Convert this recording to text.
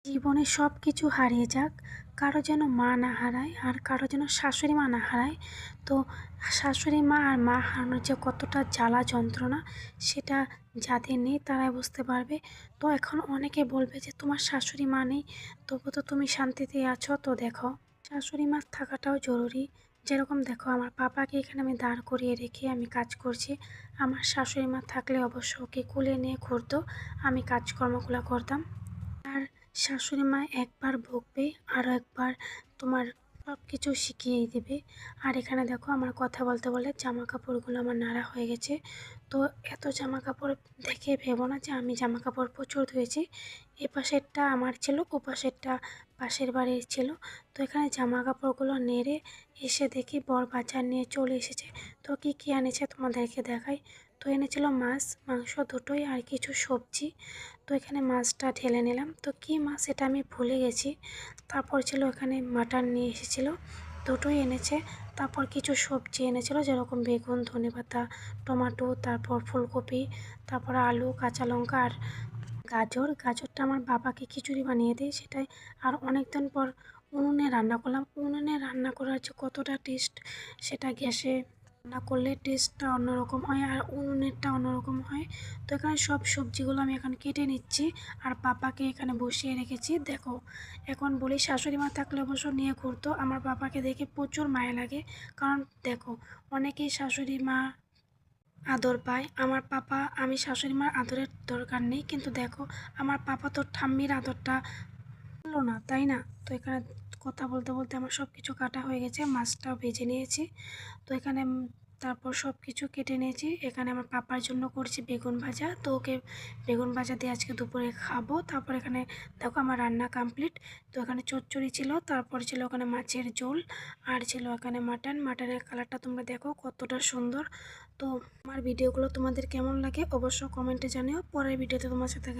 জীবনে সব কিছু হারিয়ে যাক, কারো যেন মা না হারায় আর কারো যেন শাশুড়ি মা না হারায়। তো শাশুড়ি মা আর মা হারানোর যে কতটা জ্বালা যন্ত্রণা, সেটা যাদের নেই তারাই বুঝতে পারবে। তো এখন অনেকে বলবে যে তোমার শাশুড়ি মা নেই, তবু তো তুমি শান্তিতে আছো। তো দেখো, শাশুড়ি মা থাকাটাও জরুরি। যেরকম দেখো, আমার পাপাকে এখানে আমি দাঁড় করিয়ে রেখে আমি কাজ করছি। আমার শাশুড়ি মা থাকলে অবশ্য ওকে কোলে নিয়ে ঘুরতো, আমি কাজকর্মগুলো করতাম। আর শাশুড়ি মা একবার বকবে, আরও একবার তোমার সব কিছু শিখিয়েই দেবে। আর এখানে দেখো, আমার কথা বলতে বলে জামা কাপড়গুলো আমার নাড়া হয়ে গেছে। তো এত জামা কাপড় দেখে ভেবো না যে আমি জামা কাপড় প্রচুর ধুয়েছি। এ পাশেরটা আমার ছিল, ও পাশেরটা পাশের বাড়ির ছিল। তো এখানে জামা কাপড়গুলো নেড়ে এসে দেখি বর বাজার নিয়ে চলে এসেছে। তো কী কী এনেছে তোমাদেরকে দেখাই। তো এনেছিল মাছ মাংস দুটোই আর কিছু সবজি। তো এখানে মাছটা ঢেলে নিলাম। তো কী মাছ এটা আমি ভুলে গেছি। তারপর ছিল এখানে মাটন নিয়ে এসেছিলো, দুটোই এনেছে। তারপর কিছু সবজি এনেছিল, যেরকম বেগুন, ধনেপাতা, টমেটো, তারপর ফুলকপি, তারপর আলু, কাঁচা লঙ্কা আর গাজরটা আমার বাবাকে খিচুড়ি বানিয়ে দিই, সেটাই। আর অনেক দিন পর উনুনে রান্না করলাম। উনুনে রান্না করার যে কতটা টেস্ট, সেটা গ্যাসে রান্না করলে টেস্টটা অন্যরকম হয় আর উনুনেরটা অন্যরকম হয়। তো এখানে সব সবজিগুলো আমি এখন কেটে নিচ্ছি আর পাপাকে এখানে বসিয়ে রেখেছি। দেখো, এখন বলি শাশুড়ি মা থাকলে অবশ্য নিয়ে ঘুরতো। আমার পাপাকে দেখে প্রচুর মায়া লাগে, কারণ দেখো, অনেকেই শাশুড়ি মা আদর পায়। আমার পাপা, আমি শাশুড়ি মার আদরের দরকার নেই, কিন্তু দেখো, আমার পাপা তো ঠাম্মির আদরটা পেল না, তাই না? তো এখানে কথা বলতে বলতে আমার সব কিছু কাটা হয়ে গেছে, মাছটাও ভেজে নিয়েছি। তো এখানে তারপর সব কিছু কেটে নিয়েছি। এখানে আমার পাপার জন্য করছি বেগুন ভাজা। তো ওকে বেগুন ভাজা দিয়ে আজকে দুপুরে খাবো। তারপর এখানে দেখো, আমার রান্না কমপ্লিট। তো এখানে চচ্চড়ি ছিল, তারপর ছিল ওখানে মাছের ঝোল, আর ছিল এখানে মাটনের কালারটা তোমরা দেখো কতটা সুন্দর। তো আমার ভিডিওগুলো তোমাদের কেমন লাগে অবশ্য কমেন্টে জানিও। পরের ভিডিওতে তোমার সাথে